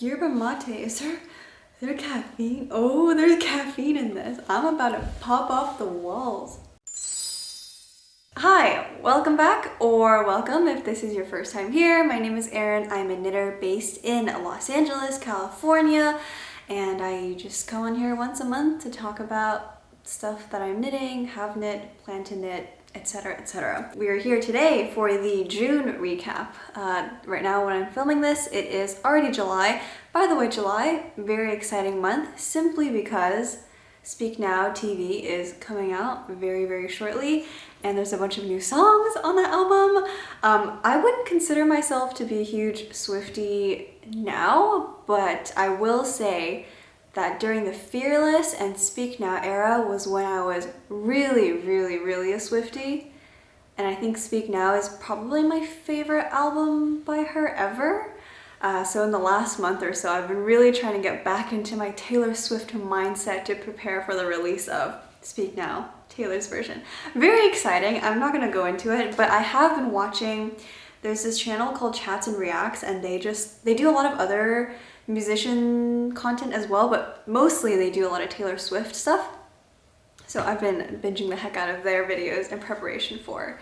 Yerba mate, is there caffeine? Oh, there's caffeine in this. I'm about to pop off the walls. Hi, welcome back, or welcome if this is your first time here. My name is Erin. I'm a knitter based in Los Angeles, California, and I just go on here once a month to talk about stuff that I'm knitting, have knit, plan to knit, etc, etc. We are here today for the June recap. Right now when I'm filming this, it is already July. By the way, July, very exciting month, simply because Speak Now TV is coming out very, very shortly, and there's a bunch of new songs on that album. I wouldn't consider myself to be a huge Swiftie now, but I will say that during the Fearless and Speak Now era was when I was really, really, really a Swiftie. And I think Speak Now is probably my favorite album by her ever. So in the last month or so, I've been really trying to get back into my Taylor Swift mindset to prepare for the release of Speak Now, Taylor's version. Very exciting. I'm not gonna go into it, but I have been watching, there's this channel called Chats and Reacts, and they do a lot of other musician content as well, but mostly they do a lot of Taylor Swift stuff. So I've been binging the heck out of their videos in preparation for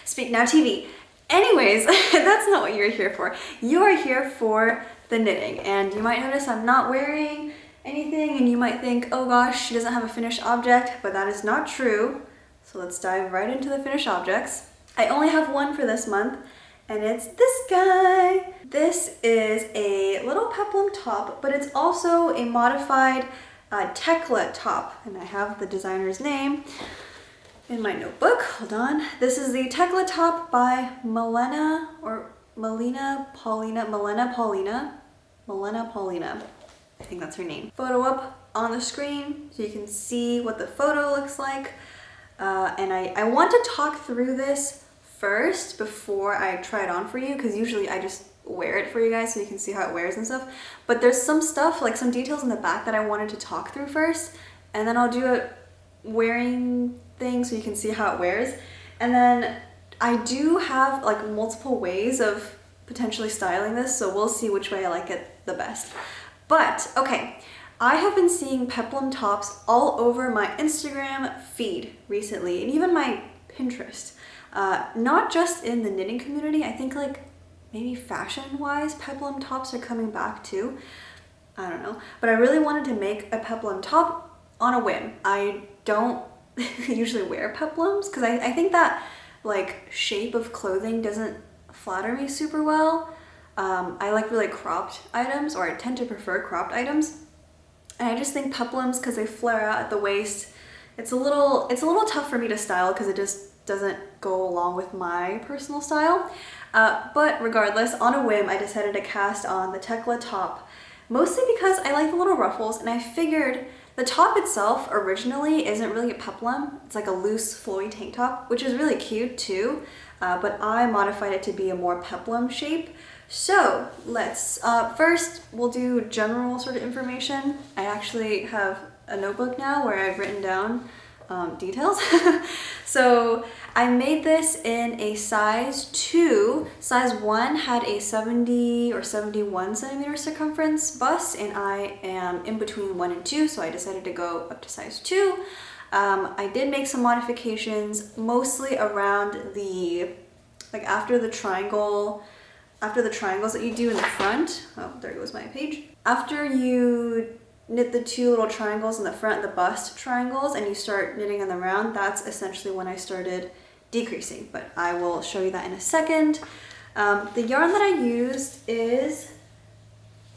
Speak Now TV. Anyways, that's not what you're here for. You are here for the knitting, and you might notice I'm not wearing anything, and you might think, oh gosh, she doesn't have a finished object, but that is not true. So let's dive right into the finished objects. I only have one for this month, and it's this guy. This is a little peplum top, but it's also a modified Tekla top, and I have the designer's name in my notebook. Hold on. This is the Tekla top by Paulina. I think that's her name. Photo up on the screen so you can see what the photo looks like. And I want to talk through this first before I try it on for you, because usually I just wear it for you guys so you can see how it wears and stuff. But there's some stuff, like some details in the back, that I wanted to talk through first, and then I'll do a wearing thing so you can see how it wears. And then I do have like multiple ways of potentially styling this, so we'll see which way I like it the best. But okay, I have been seeing peplum tops all over my Instagram feed recently, and even my Pinterest. Not just in the knitting community, I think like maybe fashion-wise peplum tops are coming back too. I don't know, but I really wanted to make a peplum top on a whim. I don't usually wear peplums because I think that like shape of clothing doesn't flatter me super well. I like really cropped items, or I tend to prefer cropped items, and I just think peplums, because they flare out at the waist, it's a little tough for me to style because it just doesn't go along with my personal style. But regardless, on a whim, I decided to cast on the Tekla top, mostly because I like the little ruffles, and I figured the top itself originally isn't really a peplum. It's like a loose flowy tank top, which is really cute too, but I modified it to be a more peplum shape. So let's, first we'll do general sort of information. I actually have a notebook now where I've written down details. So I made this in a size 2. Size 1 had a 70 or 71 centimeter circumference bust, and I am in between 1 and 2, so I decided to go up to size 2. I did make some modifications, mostly around the, like after the triangles that you do in the front. Oh, there goes my page. After you knit the 2 little triangles in the front, the bust triangles, and you start knitting on the round, that's essentially when I started decreasing, but I will show you that in a second. The yarn that I used is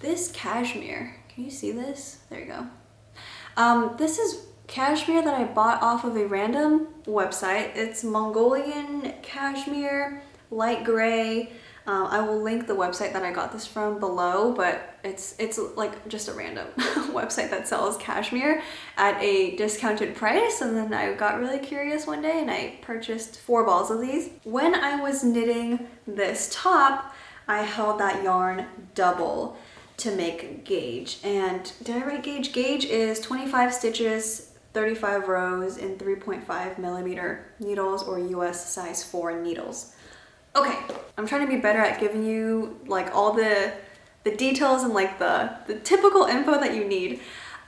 this Cashmere. Can you see this? There you go. This is Cashmere that I bought off of a random website. It's Mongolian Cashmere, light gray. I will link the website that I got this from below, but it's like just a random website that sells cashmere at a discounted price, and then I got really curious one day and I purchased 4 balls of these. When I was knitting this top, I held that yarn double to make gauge. And did I write gauge? Gauge is 25 stitches, 35 rows in 3.5 millimeter needles, or US size 4 needles. Okay, I'm trying to be better at giving you like all the the details and like the typical info that you need.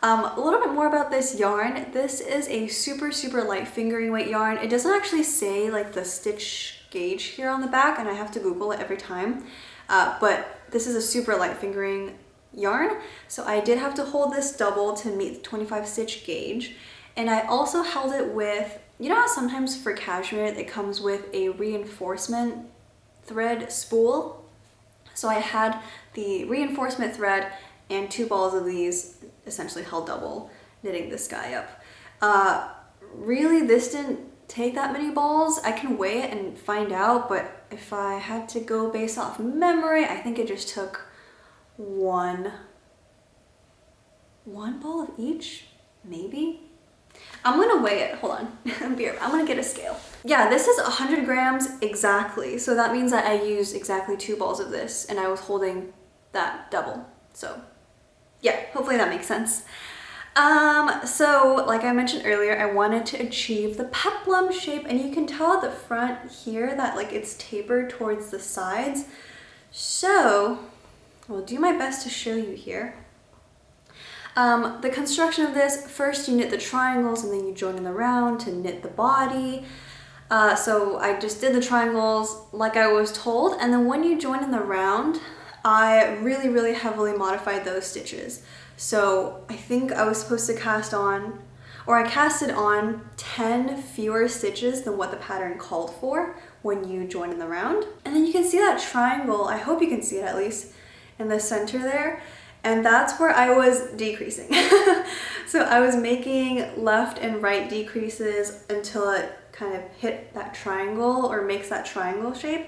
A little bit more about this yarn. This is a super light fingering weight yarn. It doesn't actually say like the stitch gauge here on the back, and I have to Google it every time. But this is a super light fingering yarn, so I did have to hold this double to meet the 25 stitch gauge. And I also held it with, you know how sometimes for cashmere it comes with a reinforcement thread spool? So I had the reinforcement thread and 2 balls of these, essentially held double, knitting this guy up. Really, this didn't take that many balls. I can weigh it and find out, but if I had to go based off memory, I think it just took one ball of each, maybe? I'm gonna weigh it, hold on. I'm gonna get a scale. Yeah, this is 100 grams exactly. So that means that I used exactly 2 balls of this and I was holding that double. So yeah, hopefully that makes sense. So like I mentioned earlier, I wanted to achieve the peplum shape, and you can tell at the front here that like it's tapered towards the sides. So I'll do my best to show you here. The construction of this, first you knit the triangles and then you join in the round to knit the body. So I just did the triangles like I was told, and then when you join in the round, I really heavily modified those stitches. So I think I was supposed to cast on, or I casted on 10 fewer stitches than what the pattern called for when you join in the round. And then you can see that triangle, I hope you can see it at least, in the center there. And that's where I was decreasing. So I was making left and right decreases until it kind of hit that triangle or makes that triangle shape.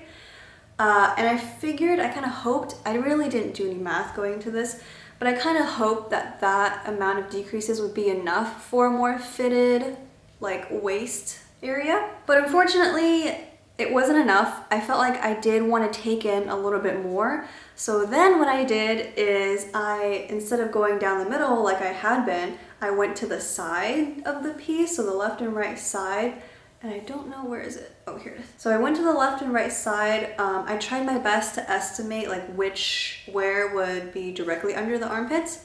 And I figured, I kind of hoped, I really didn't do any math going into this, but I kind of hoped that that amount of decreases would be enough for a more fitted like waist area. But unfortunately, it wasn't enough. I felt like I did want to take in a little bit more. So then what I did is instead of going down the middle like I had been, I went to the side of the piece, so the left and right side. And I don't know, where is it? Oh, here it is. So I went to the left and right side. I tried my best to estimate like where would be directly under the armpits.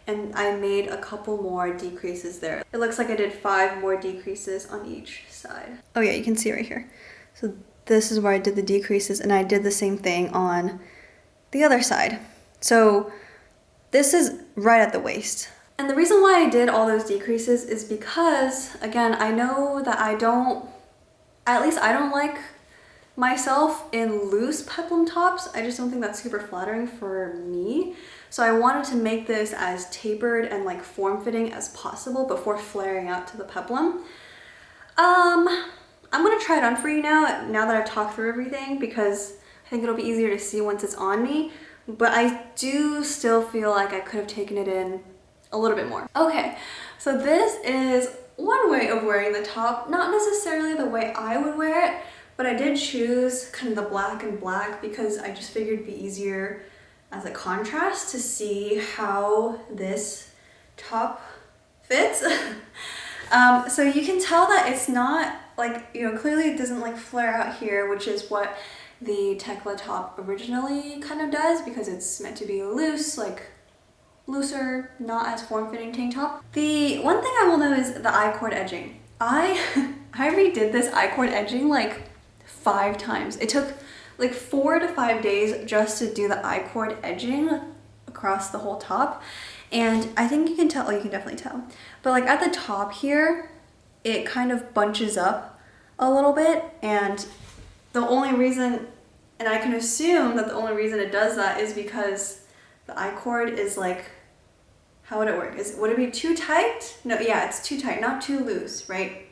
And I made a couple more decreases there. It looks like I did 5 more decreases on each side. Oh yeah, you can see right here. So this is where I did the decreases, and I did the same thing on the other side. So this is right at the waist. And the reason why I did all those decreases is because, again, I know that I don't like myself in loose peplum tops. I just don't think that's super flattering for me. So I wanted to make this as tapered and like form-fitting as possible before flaring out to the peplum. I'm gonna try it on for you now that I've talked through everything, because I think it'll be easier to see once it's on me. But I do still feel like I could have taken it in a little bit more. Okay, so this is one way of wearing the top, not necessarily the way I would wear it, but I did choose kind of the black and black because I just figured it'd be easier as a contrast to see how this top fits. So you can tell that it's not like, you know, clearly it doesn't like flare out here, which is what the Tekla top originally kind of does, because it's meant to be loose, like looser, not as form-fitting tank top. The one thing I will note is the I-cord edging. I redid this I-cord edging like 5 times. It took like 4 to 5 days just to do the I-cord edging across the whole top. And I think you can tell, oh, you can definitely tell. But like at the top here, it kind of bunches up a little bit, and the only reason, and I can assume that the only reason it does that is because the I-cord is like, how would it work? Would it be too tight? No, yeah, it's too tight, not too loose, right?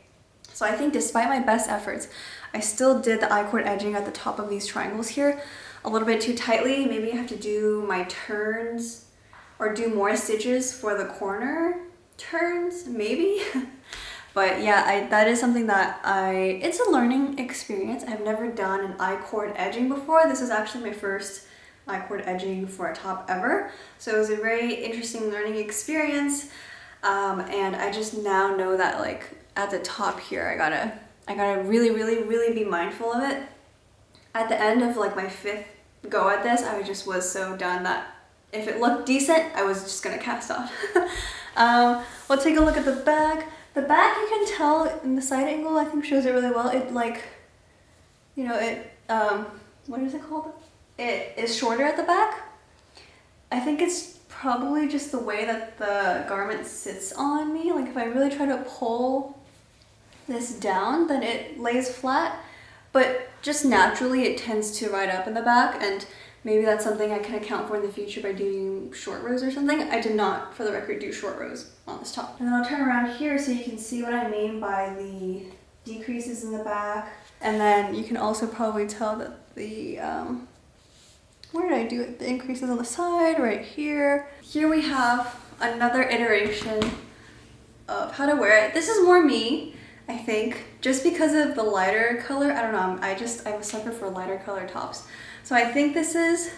So I think despite my best efforts, I still did the I-cord edging at the top of these triangles here a little bit too tightly. Maybe I have to do my turns or do more stitches for the corner turns, maybe. But yeah, that is something that it's a learning experience. I've never done an I-cord edging before. This is actually my first I-cord edging for a top ever. So it was a very interesting learning experience. And I just now know that like at the top here, I gotta really be mindful of it. At the end of like my 5th go at this, I just was so done that if it looked decent, I was just gonna cast on. We'll take a look at the back. The back, you can tell in the side angle, I think shows it really well. It like, you know, it, what is it called? It is shorter at the back. I think it's probably just the way that the garment sits on me. Like if I really try to pull this down, then it lays flat, but just naturally it tends to ride up in the back, and maybe that's something I can account for in the future by doing short rows or something. I did not, for the record, do short rows on this top. And then I'll turn around here so you can see what I mean by the decreases in the back. And then you can also probably tell that the, where did I do it? The increases on the side, right here. Here we have another iteration of how to wear it. This is more me, I think, just because of the lighter color. I don't know, I'm a sucker for lighter color tops. So I think this is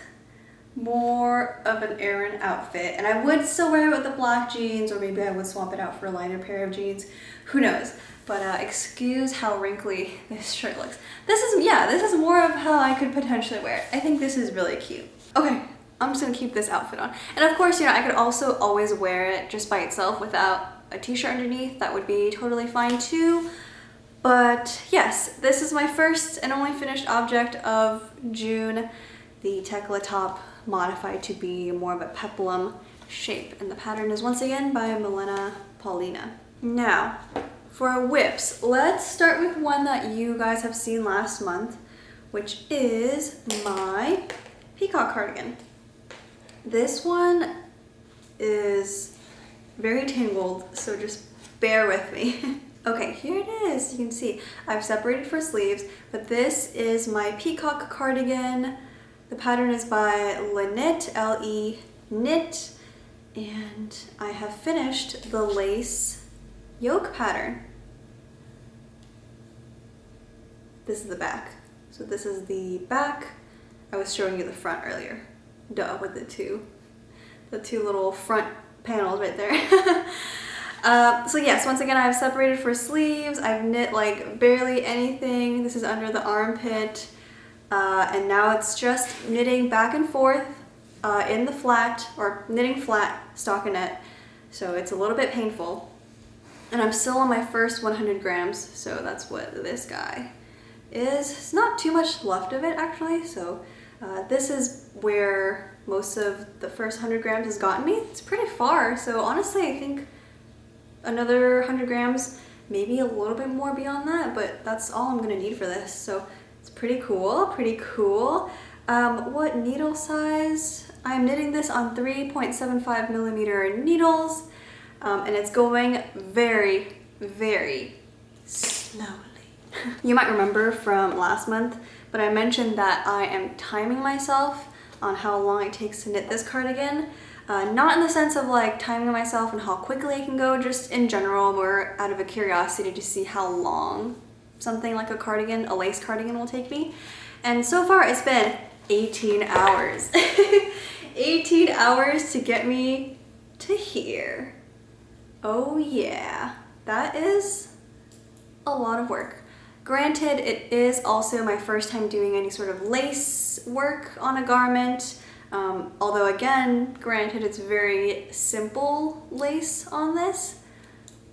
more of an Erin outfit, and I would still wear it with the black jeans, or maybe I would swap it out for a lighter pair of jeans. Who knows? But excuse how wrinkly this shirt looks. This is more of how I could potentially wear it. I think this is really cute. Okay, I'm just gonna keep this outfit on. And of course, you know, I could also always wear it just by itself without a t-shirt underneath. That would be totally fine too. But yes, this is my first and only finished object of June. The Tekla top modified to be more of a peplum shape. And the pattern is once again by Paulina. Now, for whips, let's start with one that you guys have seen last month, which is my Peacock cardigan. This one is very tangled, so just bear with me. Okay, here it is. You can see I've separated for sleeves, but this is my Peacock cardigan. The pattern is by Knit, L-E knit, and I have finished the lace yoke pattern. This is the back. So this is the back. I was showing you the front earlier. Duh, with the two little front panels right there. So yes, once again, I've separated for sleeves. I've knit like barely anything. This is under the armpit. And now it's just knitting back and forth in the flat, or knitting flat stockinette. So it's a little bit painful. And I'm still on my first 100 grams. So that's what this guy is. It's not too much left of it actually. So this is where most of the first 100 grams has gotten me. It's pretty far. So honestly, I think another 100 grams, maybe a little bit more beyond that, but that's all I'm gonna need for this. So it's pretty cool, pretty cool. What needle size? I'm knitting this on 3.75 millimeter needles, and it's going very, very slowly. You might remember from last month, but I mentioned that I am timing myself on how long it takes to knit this cardigan. Not in the sense of like timing myself and how quickly I can go, just in general, more out of a curiosity to see how long something like a cardigan, a lace cardigan, will take me. And so far it's been 18 hours. 18 hours to get me to here. Oh yeah, that is a lot of work. Granted, it is also my first time doing any sort of lace work on a garment. Although again, granted, it's very simple lace on this,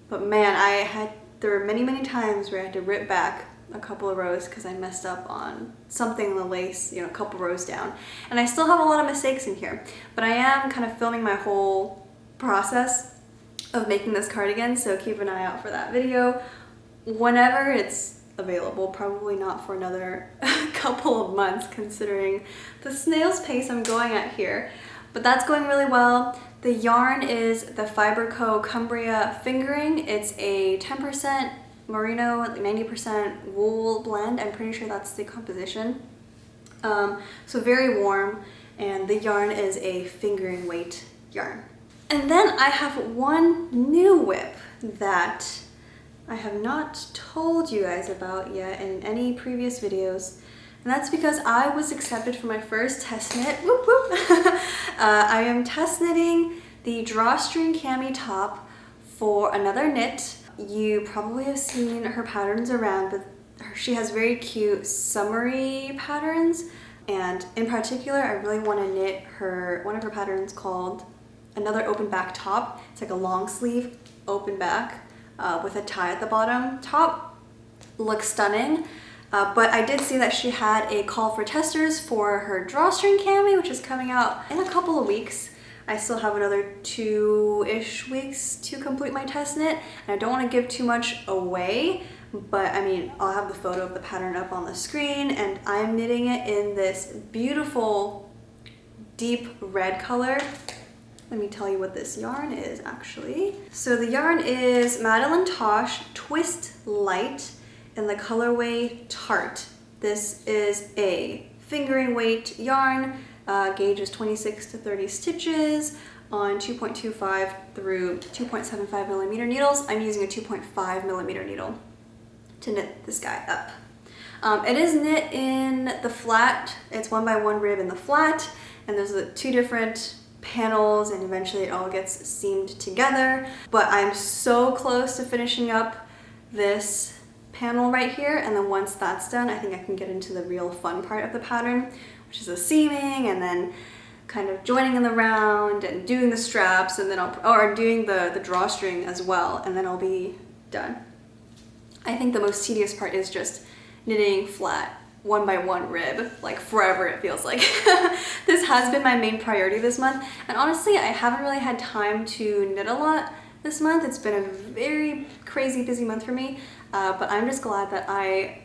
but man, there were many times where I had to rip back a couple of rows because I messed up on something in the lace, you know, a couple rows down. And I still have a lot of mistakes in here, but I am kind of filming my whole process of making this cardigan, so keep an eye out for that video whenever it's available. Probably not for another couple of months considering the snail's pace I'm going at here, but that's going really well. The yarn is the Fibre Cumbria fingering. It's a 10% merino, 90% wool blend. I'm pretty sure that's the composition. So very warm, and the yarn is a fingering weight yarn. And then I have one new whip that I have not told you guys about yet in any previous videos, and that's because I was accepted for my first test knit. Whoop, whoop. I am test knitting the Drawstring Cami top for Another Knit. You probably have seen her patterns around, but she has very cute summery patterns, And in particular, I really want to knit one of her patterns called Another Open Back Top. It's like a long sleeve open back with a tie at the bottom. Top looks stunning, but I did see that she had a call for testers for her Drawstring Cami, which is coming out in a couple of weeks. I still have another 2-ish weeks to complete my test knit, and I don't want to give too much away, but I mean, I'll have the photo of the pattern up on the screen, and I'm knitting it in this beautiful deep red color. Let me tell you what this yarn is actually. So the yarn is Madeline Tosh Twist Light in the colorway Tarte. This is a fingering weight yarn. Gauge is 26 to 30 stitches on 2.25 through 2.75 millimeter needles. I'm using a 2.5 millimeter needle to knit this guy up. It is knit in the flat. It's 1x1 rib in the flat, and there's 2 different panels, and eventually it all gets seamed together. But I'm so close to finishing up this panel right here, and then once that's done, I think I can get into the real fun part of the pattern, which is the seaming and then kind of joining in the round and doing the straps, and then doing the drawstring as well, and then I'll be done. I think the most tedious part is just knitting flat 1x1 rib, like forever it feels like. This has been my main priority this month, and honestly I haven't really had time to knit a lot this month. It's been a very crazy busy month for me, but I'm just glad that I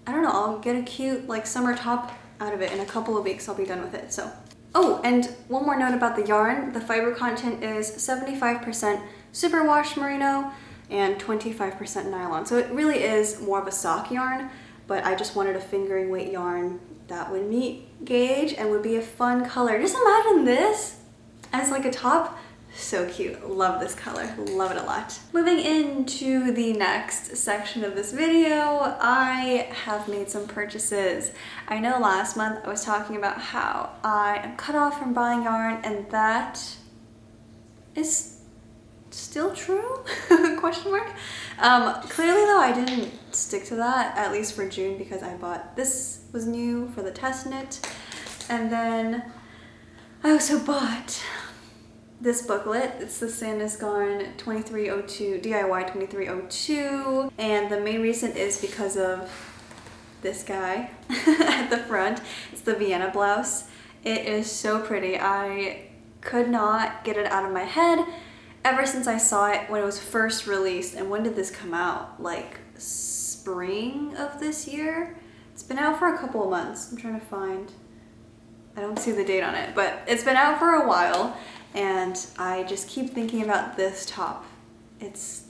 don't know, I'll get a cute like summer top out of it in a couple of weeks. I'll be done with it. So, oh, and one more note about the yarn. The fiber content is 75% superwash merino and 25% nylon. So it really is more of a sock yarn, but I just wanted a fingering weight yarn that would meet gauge and would be a fun color. Just imagine this as like a top. So cute. Love this color. Love it a lot. Moving into the next section of this video, I have made some purchases. I know last month I was talking about how I am cut off from buying yarn, and that is still true? Question mark. Clearly though, I didn't stick to that, at least for June, because I bought this was new for the test knit, and then I also bought this booklet. It's the Sandnes Garn 2302 DIY 2302, and the main reason is because of this guy at the front. It's the Vienna blouse. It is so pretty. I could not get it out of my head ever since I saw it when it was first released. And when did this come out? Like spring of this year? It's been out for a couple of months. I'm trying to find, I don't see the date on it, but it's been out for a while. And I just keep thinking about this top. It's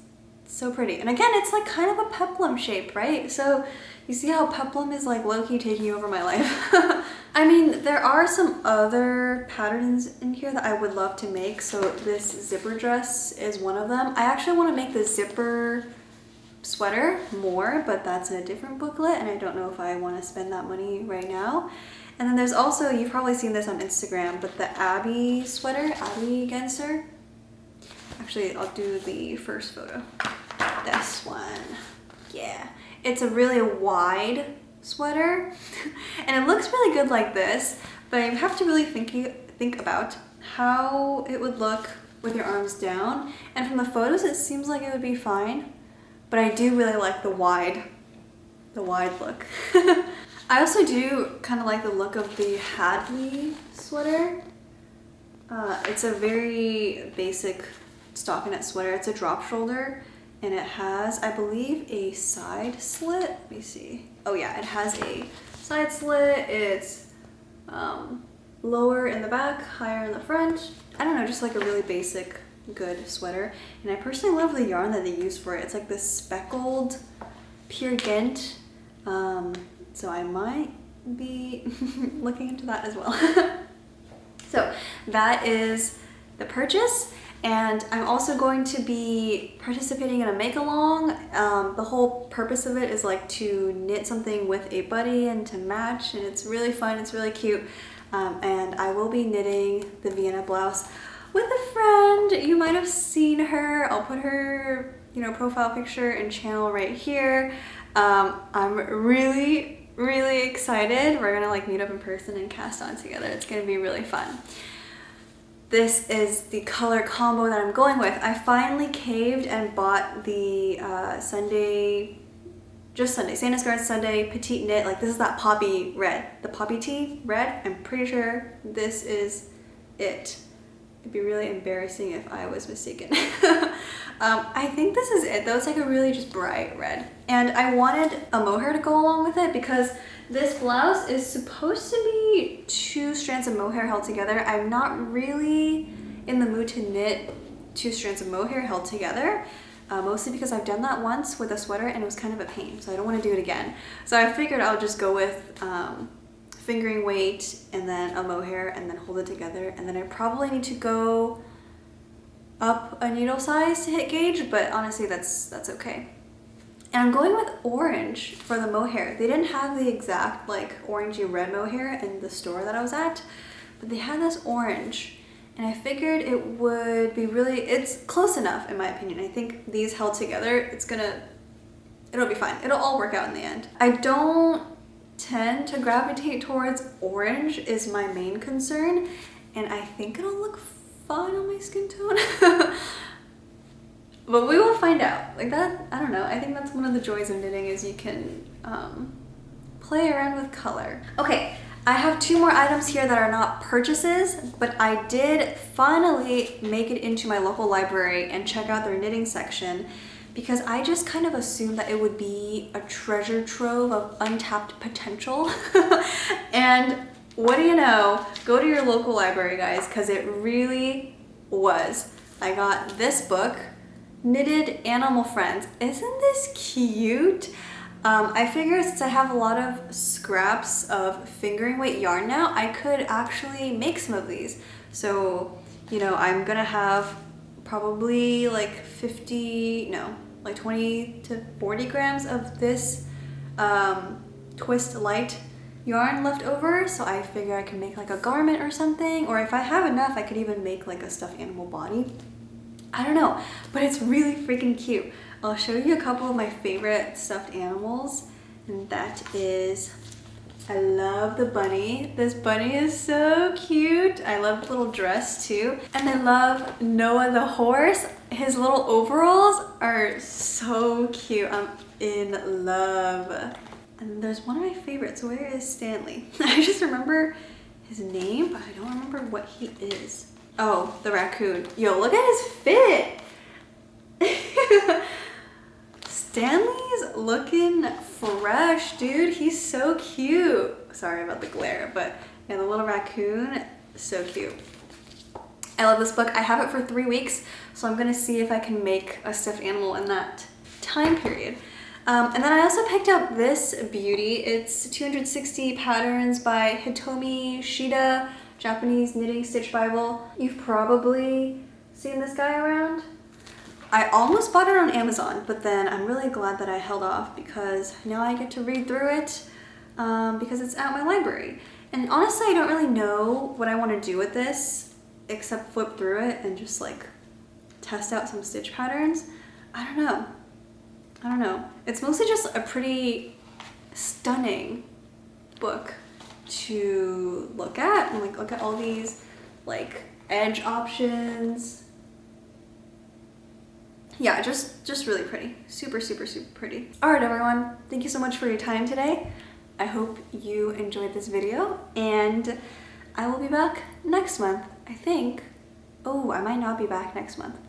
so pretty. And again, it's like kind of a peplum shape, right? So you see how peplum is like low-key taking over my life. I mean, there are some other patterns in here that I would love to make. So this zipper dress is one of them. I actually want to make the zipper sweater more, but that's in a different booklet, and I don't know if I want to spend that money right now. And then there's also, you've probably seen this on Instagram, but the Abby sweater, Abby Genser. Actually, I'll do the first photo. This one. Yeah. It's a really wide sweater, and it looks really good like this, but you have to really think about how it would look with your arms down. And from the photos, it seems like it would be fine, but I do really like the wide look. I also do kind of like the look of the Hadley sweater. It's a very basic stockinette sweater. It's a drop shoulder, and it has, I believe, a side slit. Let me see. Oh yeah, it has a side slit. It's lower in the back, higher in the front. I don't know, just like a really basic, good sweater. And I personally love the yarn that they use for it. It's like this speckled Peer Gynt. So I might be looking into that as well. So that is the purchase, and I'm also going to be participating in a make-along. The whole purpose of it is like to knit something with a buddy and to match, and it's really fun, it's really cute. And I will be knitting the Vienna blouse with a friend. You might have seen her. I'll put her, profile picture and channel right here. I'm really really excited. We're gonna like meet up in person and cast on together. It's gonna be really fun. This is the color combo that I'm going with. I finally caved and bought the Sunday St. Asgard Sunday Petite Knit. Like this is that poppy red, the poppy tea red. I'm pretty sure this is it. It'd be really embarrassing if I was mistaken. I think this is it though. It's like a really just bright red. And I wanted a mohair to go along with it because this blouse is supposed to be 2 strands of mohair held together. I'm not really in the mood to knit 2 strands of mohair held together. Mostly because I've done that once with a sweater and it was kind of a pain, so I don't want to do it again. So I figured I'll just go with fingering weight and then a mohair and then hold it together, and then I probably need to go up a needle size to hit gauge, but honestly that's okay. And I'm going with orange for the mohair. They didn't have the exact like orangey red mohair in the store that I was at, but they had this orange. And I figured it would be really, it's close enough in my opinion. I think these held together, it'll be fine. It'll all work out in the end. I don't tend to gravitate towards orange is my main concern. And I think it'll look fine on my skin tone. But we will find out. Like that, I don't know. I think that's one of the joys of knitting is you can play around with color. Okay. I have 2 more items here that are not purchases, but I did finally make it into my local library and check out their knitting section because I just kind of assumed that it would be a treasure trove of untapped potential. And what do you know? Go to your local library, guys, because it really was. I got this book, Knitted Animal Friends. Isn't this cute? I figured since I have a lot of scraps of fingering weight yarn now, I could actually make some of these. So, you know, I'm gonna have probably like 20 to 40 grams of this twist light yarn left over. So I figure I can make like a garment or something, or if I have enough, I could even make like a stuffed animal body. I don't know, but it's really freaking cute. I'll show you a couple of my favorite stuffed animals, and that is, I love the bunny. This bunny is so cute. I love the little dress too. And I love Noah the horse. His little overalls are so cute. I'm in love. And there's one of my favorites. Where is Stanley? I just remember his name, but I don't remember what he is. Oh, the raccoon. Yo, look at his fit. Stanley's looking fresh, dude. He's so cute. Sorry about the glare, but yeah, the little raccoon, so cute. I love this book. I have it for 3 weeks, so I'm gonna see if I can make a stuffed animal in that time period. And then I also picked up this beauty. It's 260 Patterns by Hitomi Shida, Japanese Knitting Stitch Bible. You've probably seen this guy around. I almost bought it on Amazon, but then I'm really glad that I held off because now I get to read through it because it's at my library. And honestly, I don't really know what I want to do with this except flip through it and just like test out some stitch patterns. I don't know. It's mostly just a pretty stunning book to look at and like look at all these like edge options. Yeah, just really pretty. Super, super, super pretty. All right, everyone. Thank you so much for your time today. I hope you enjoyed this video, and I will be back next month, I think. Oh, I might not be back next month.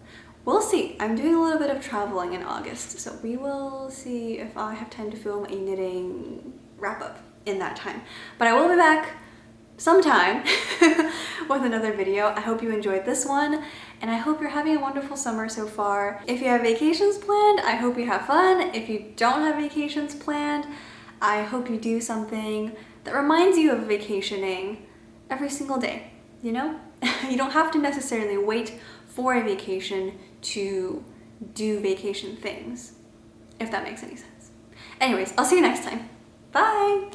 We'll see. I'm doing a little bit of traveling in August, so we will see if I have time to film a knitting wrap-up in that time. But I will be back sometime with another video. I hope you enjoyed this one, and I hope you're having a wonderful summer so far. If you have vacations planned, I hope you have fun. If you don't have vacations planned, I hope you do something that reminds you of vacationing every single day, you know? You don't have to necessarily wait for a vacation to do vacation things, if that makes any sense. Anyways, I'll see you next time. Bye!